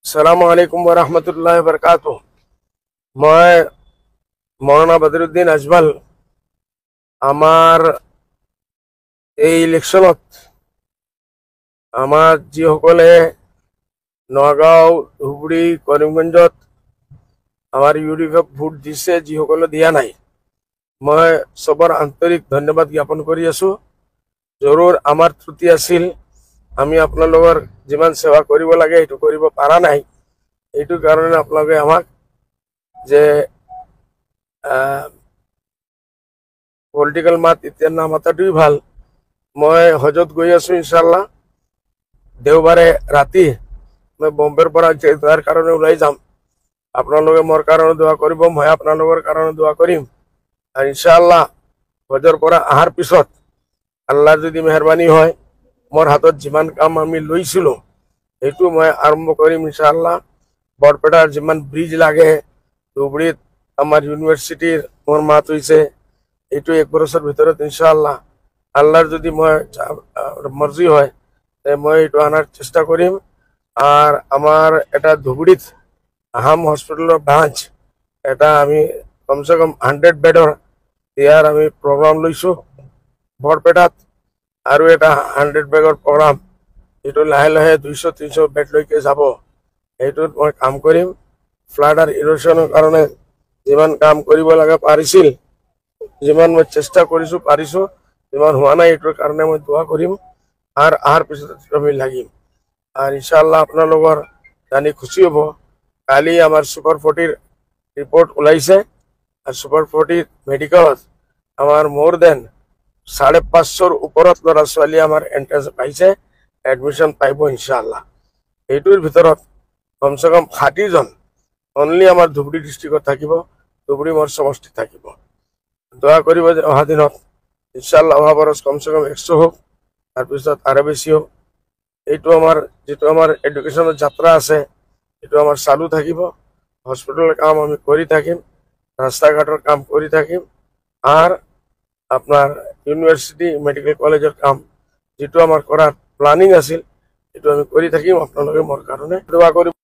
আসসালামু আলাইকুম ওয়া ৰাহমাতুল্লাহি ওয়া বাৰাকাতুহু। মই মৌলানা বদৰুদ্দিন আজমল আমাৰ এই ইলেকশনত আমাৰ যিসকলে নগাঁও, ধুবুৰী, কৰিমগঞ্জত আমাৰ ইউডিএফক ভোট দিছে, যিসকলে দিয়া নাই, মই চবৰ আন্তৰিক ধন্যবাদ জ্ঞাপন কৰি আছো। জৰুৰ আমাৰ ত্ৰুটি আছিল, আমি আপোনালোকৰ যিমান সেৱা কৰিব লাগে সেইটো কৰিব পৰা নাই। এইটো কাৰণে আপোনালোকে আমাক যে পলিটিক্যাল মাত এতিয়া নামাতাটোই ভাল। মই হজত গৈ আছো, ইনশাল্লাহ দেওবাৰে ৰাতি মই বম্বেৰ পৰা তাৰ কাৰণে ওলাই যাম। আপোনালোকে মোৰ কাৰণে দোৱা কৰিব, মই আপোনালোকৰ কাৰণে দোৱা কৰিম। আৰু ইনশাল্লাহ হজৰ পৰা অহাৰ পিছত আল্লাহৰ যদি মেহৰবানী হয়, মোৰ হাতত যিমান কাম আমি লৈছিলোঁ সেইটো মই আৰম্ভ কৰিম ইনশাল্লাহ। বৰপেটাৰ যিমান ব্ৰিজ লাগে, ধুবুৰীত আমাৰ ইউনিভাৰ্চিটিৰ মোৰ মাত হৈছে, এইটো 1 বছৰৰ ভিতৰত ইনশাল্লাহ আল্লাহৰ যদি মই মৰ্জি হয় মই এইটো আনাৰ চেষ্টা কৰিম। আৰ আমাৰ এটা ধুবুৰীত আহাম হস্পিটেলৰ ব্ৰাঞ্চ এটা আমি কমসে কম 100 বেডৰ ইয়াৰ আমি প্ৰগ্ৰাম লৈছোঁ। বৰপেটাত আৰু এটা 100 বেডৰ প্ৰগ্ৰাম, এইটো লাহে লাহে 200-300 বেডলৈকে যাব। এইটোত মই কাম কৰিম। ফ্লাড আৰু ইৰোশ্যনৰ কাৰণে যিমান কাম কৰিব লাগে পাৰিছিল, যিমান মই চেষ্টা কৰিছোঁ পাৰিছোঁ, যিমান হোৱা নাই এইটোৰ কাৰণে মই দোৱা কৰিম আৰু অহাৰ পিছত আমি লাগিম। আর ইনশাল্লাহ আপনার জানি খুশি হব, কালি আমার সুপার 40 রিপোর্ট ওলাইছে। আর সুপার 40 মেডিকেলত আমার মোর দেন 550 ওপৰত ল'ৰা ছোৱালী আমাৰ এন্ট্ৰেন্স পাইছে, এডমিশন পাইব ইনশাল্লাহ। এইটোৰ ভিতৰত কমসে কম 60 জন অনলি আমাৰ ধুবুৰী ডিস্ট্ৰিক্টত থাকিব, ধুবুৰী মোৰ সমষ্টি থাকিব। দোয়া কৰিব যে অহা দিনত ইনশাল্লাহ অহা বৰস কমসে কম 100 হোক, তাৰপিছত আৰু বেছি হোক। এইটো আমাৰ যেটো আমাৰ এডুকেশনৰ যাত্ৰা আছে, এইটো আমাৰ চালু থাকিব। হস্পিটেলৰ কাম আমি কৰি থাকিম, ৰাস্তা ঘাটৰ কাম কৰি থাকিম, আৰ আপনাৰ ইউনিভাৰ্সিটি মেডিকেল কলেজেৰ কাম যেটো আমাৰ কৰাৰ প্ল্যানিং আছিল, এইটো আমি কৰি থাকিম। আপোনালোকে মোৰ কাৰণে দোয়া কৰিব।